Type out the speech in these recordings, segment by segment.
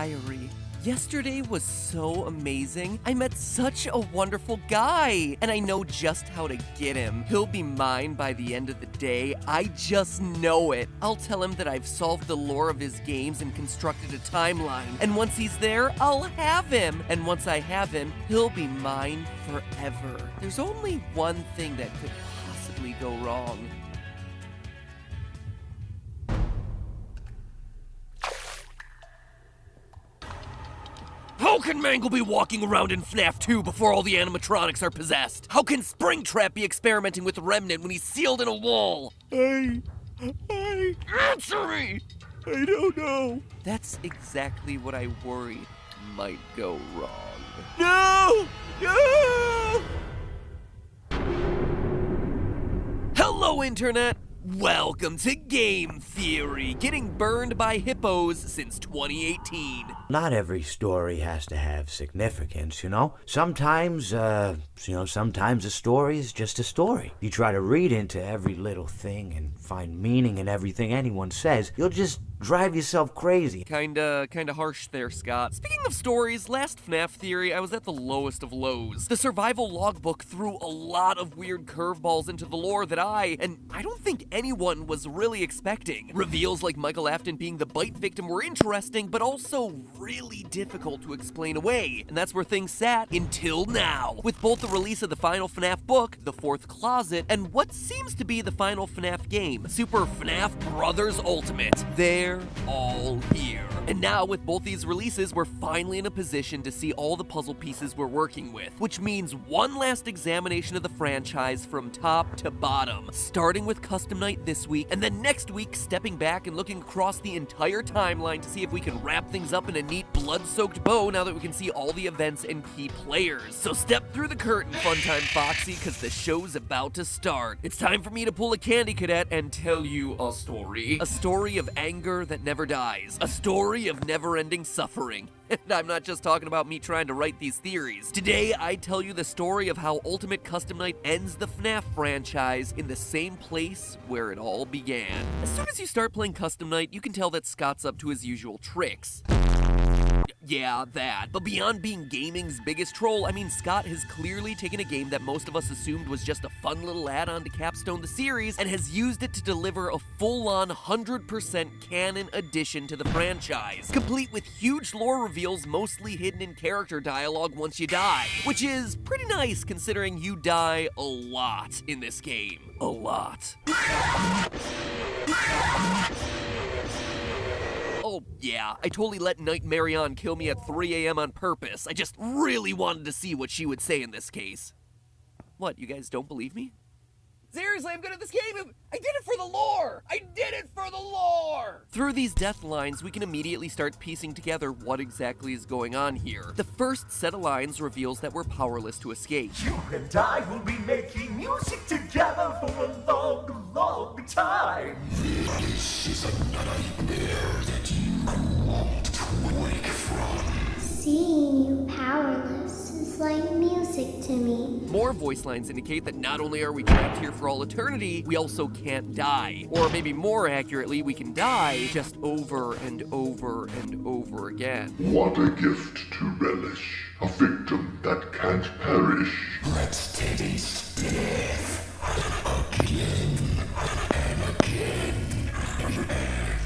diary. Yesterday was so amazing. I met such a wonderful guy, and I know just how to get him. He'll be mine by the end of the day. I just know it. I'll tell him that I've solved the lore of his games and constructed a timeline. And once he's there, I'll have him. And once I have him, he'll be mine forever. There's only one thing that could possibly go wrong. How can Mangle be walking around in FNAF 2 before all the animatronics are possessed? How can Springtrap be experimenting with Remnant when he's sealed in a wall? Answer me! I don't know. That's exactly what I worried might go wrong. No! No! Hello, Internet! Welcome to Game Theory, getting burned by hippos since 2018. Not every story has to have significance, you know? Sometimes, sometimes a story is just a story. You try to read into every little thing and find meaning in everything anyone says, you'll just drive yourself crazy. Kinda harsh there, Scott. Speaking of stories, last FNAF Theory, I was at the lowest of lows. The survival logbook threw a lot of weird curveballs into the lore that I don't think anyone was really expecting. Reveals like Michael Afton being the bite victim were interesting, but also really difficult to explain away. And that's where things sat until now. With both the release of the final FNAF book, The Fourth Closet, and what seems to be the final FNAF game, Super FNAF Brothers Ultimate. They're all here. And now with both these releases, we're finally in a position to see all the puzzle pieces we're working with, which means one last examination of the franchise from top to bottom, starting with Custom Night this week, and then next week stepping back and looking across the entire timeline to see if we can wrap things up in a neat blood-soaked bow now that we can see all the events and key players. So step through the curtain, Funtime Foxy, because the show's about to start. It's time for me to pull a Candy Cadet and tell you a story. A story of anger that never dies. A story of never-ending suffering. And I'm not just talking about me trying to write these theories. Today, I tell you the story of how Ultimate Custom Night ends the FNAF franchise in the same place where it all began. As soon as you start playing Custom Night, you can tell that Scott's up to his usual tricks. Yeah, that. But beyond being gaming's biggest troll, I mean, Scott has clearly taken a game that most of us assumed was just a fun little add-on to capstone the series and has used it to deliver a full-on 100% canon addition to the franchise, complete with huge lore reveals mostly hidden in character dialogue once you die, which is pretty nice considering you die a lot in this game. A lot. Oh, yeah, I totally let Night Marion kill me at 3 a.m. on purpose. I just really wanted to see what she would say in this case. What, you guys don't believe me? Seriously, I'm good at this game. I did it for the lore. I did it for the lore. Through these death lines, we can immediately start piecing together what exactly is going on here. The first set of lines reveals that we're powerless to escape. You and I will be making music together for a long, long time. This is a nightmare that you won't wake from. Seeing you powerless is like music to me. More voice lines indicate that not only are we trapped here for all eternity, we also can't die. Or maybe more accurately, we can die just over and over and over again. What a gift to relish, a victim that can't perish. Let's taste death again and again and again.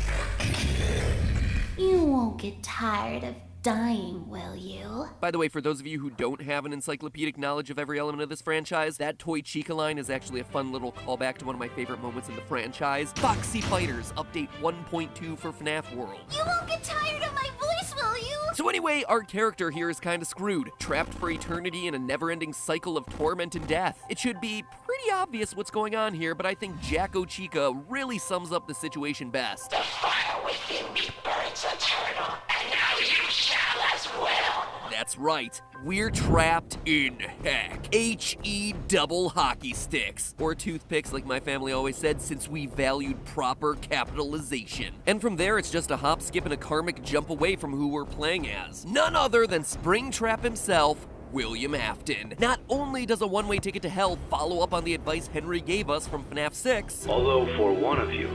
You won't get tired of dying, will you? By the way, for those of you who don't have an encyclopedic knowledge of every element of this franchise, that Toy Chica line is actually a fun little callback to one of my favorite moments in the franchise. Foxy Fighters, update 1.2 for FNAF World. You won't get tired of my voice, will you? So anyway, our character here is kinda screwed, trapped for eternity in a never-ending cycle of torment and death. It should be pretty obvious what's going on here, but I think Jacko Chica really sums up the situation best. The fire within me burns eternal, and now you shall as well. That's right, we're trapped in heck. H-E double hockey sticks. Or toothpicks like my family always said, since we valued proper capitalization. And from there, it's just a hop, skip, and a karmic jump away from who we're playing as. None other than Springtrap himself, William Afton. Not only does a one-way ticket to hell follow up on the advice Henry gave us from FNAF 6, although for one of you,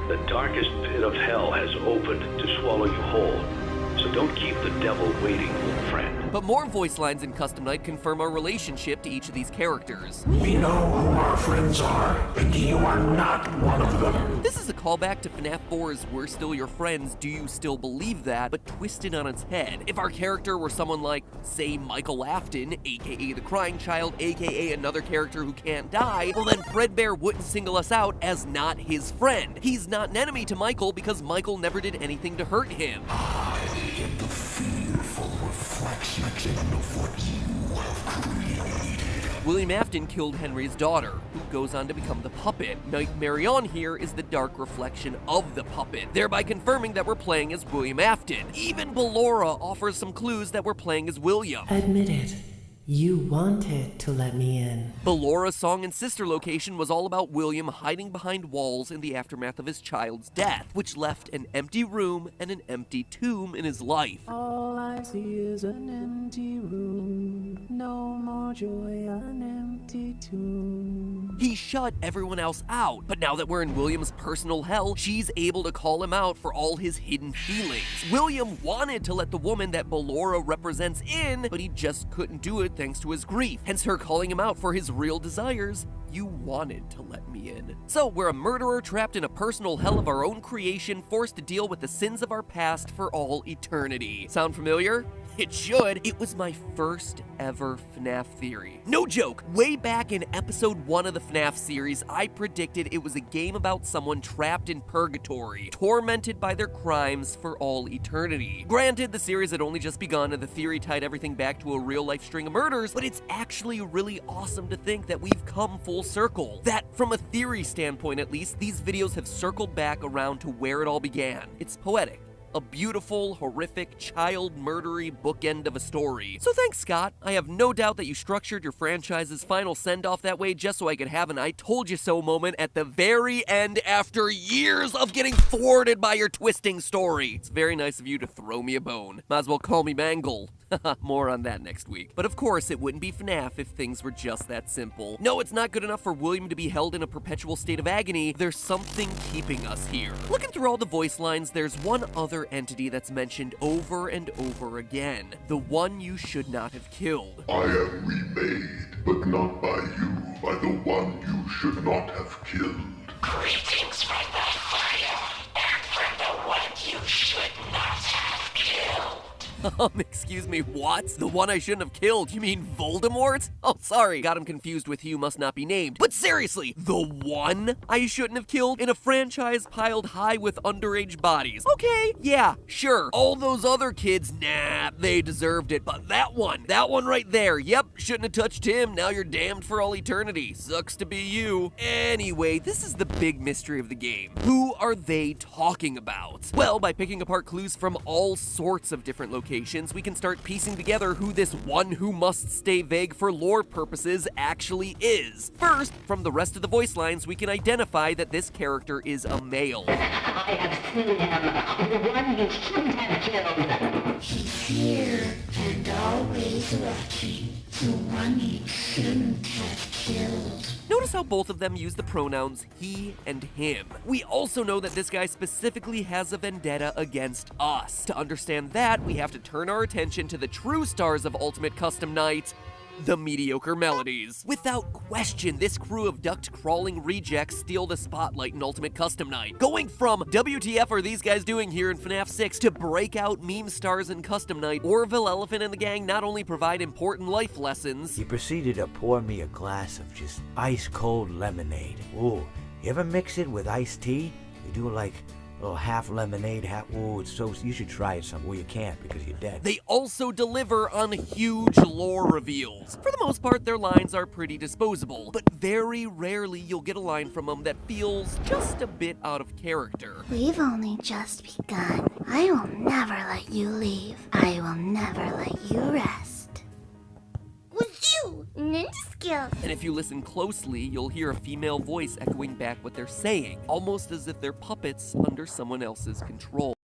the darkest pit of hell has opened to swallow you whole. So don't keep the devil waiting, old friend. But more voice lines in Custom Night confirm our relationship to each of these characters. We know who our friends are, and you are not one of them. This is a callback to FNAF 4's We're Still Your Friends, Do You Still Believe That? But twisted on its head. If our character were someone like, say, Michael Afton, aka the Crying Child, aka another character who can't die, well then Fredbear wouldn't single us out as not his friend. He's not an enemy to Michael because Michael never did anything to hurt him. I am the fearful reflection of what you have created. William Afton killed Henry's daughter, who goes on to become the puppet. Night Marion here is the dark reflection of the puppet, thereby confirming that we're playing as William Afton. Even Ballora offers some clues that we're playing as William. Admit it. You wanted to let me in. Ballora's song and sister location was all about William hiding behind walls in the aftermath of his child's death, which left an empty room and an empty tomb in his life. All I see is an empty room. No more joy, an empty tomb. He shut everyone else out, but now that we're in William's personal hell, she's able to call him out for all his hidden feelings. William wanted to let the woman that Ballora represents in, but he just couldn't do it thanks to his grief, hence her calling him out for his real desires. You wanted to let me in. So we're a murderer trapped in a personal hell of our own creation, forced to deal with the sins of our past for all eternity. Sound familiar? It should. It was my first ever FNAF theory. No joke, way back in episode 1 of the FNAF series, I predicted it was a game about someone trapped in purgatory, tormented by their crimes for all eternity. Granted, the series had only just begun and the theory tied everything back to a real-life string of murders, but it's actually really awesome to think that we've come full circle. That, from a theory standpoint at least, these videos have circled back around to where it all began. It's poetic. A beautiful, horrific, child-murdery bookend of a story. So thanks, Scott. I have no doubt that you structured your franchise's final send-off that way just so I could have an I told you so moment at the very end after years of getting thwarted by your twisting story. It's very nice of you to throw me a bone. Might as well call me Mangle. More on that next week. But of course, it wouldn't be FNAF if things were just that simple. No, it's not good enough for William to be held in a perpetual state of agony. There's something keeping us here. Looking through all the voice lines, there's one other entity that's mentioned over and over again. The one you should not have killed. I am remade, but not by you, by the one you should not have killed. Greetings from the fire, and from the one you should not have killed. Excuse me, what? The one I shouldn't have killed? You mean Voldemort? Oh, sorry, got him confused with Hugh Must Not Be Named. But seriously, the one I shouldn't have killed in a franchise piled high with underage bodies? Okay, yeah, sure. All those other kids, nah, they deserved it. But that one right there, yep, shouldn't have touched him. Now you're damned for all eternity. Sucks to be you. Anyway, this is the big mystery of the game. Who are they talking about? Well, by picking apart clues from all sorts of different locations, we can start piecing together who this one who must stay vague for lore purposes actually is. First, from the rest of the voice lines, we can identify that this character is a male. I have seen him, the one you shouldn't have killed. He's here and always watching, the one you shouldn't have killed. Notice how both of them use the pronouns he and him. We also know that this guy specifically has a vendetta against us. To understand that, we have to turn our attention to the true stars of Ultimate Custom Night, the mediocre melodies. Without question, this crew of duct-crawling rejects steal the spotlight in Ultimate Custom Night. Going from WTF are these guys doing here in FNAF 6 to breakout meme stars in Custom Night, Orville Elephant and the gang not only provide important life lessons, He proceeded to pour me a glass of just ice-cold lemonade. Ooh, you ever mix it with iced tea? You do like a little half lemonade, half... Ooh, it's so... You should try it some. Well, you can't because you're dead. they also deliver on huge lore reveals. For the most part, their lines are pretty disposable, but very rarely you'll get a line from them that feels just a bit out of character. We've only just begun. I will never let you leave. I will never let you rest. With you, ninja skill. And if you listen closely, you'll hear a female voice echoing back what they're saying, almost as if they're puppets under someone else's control.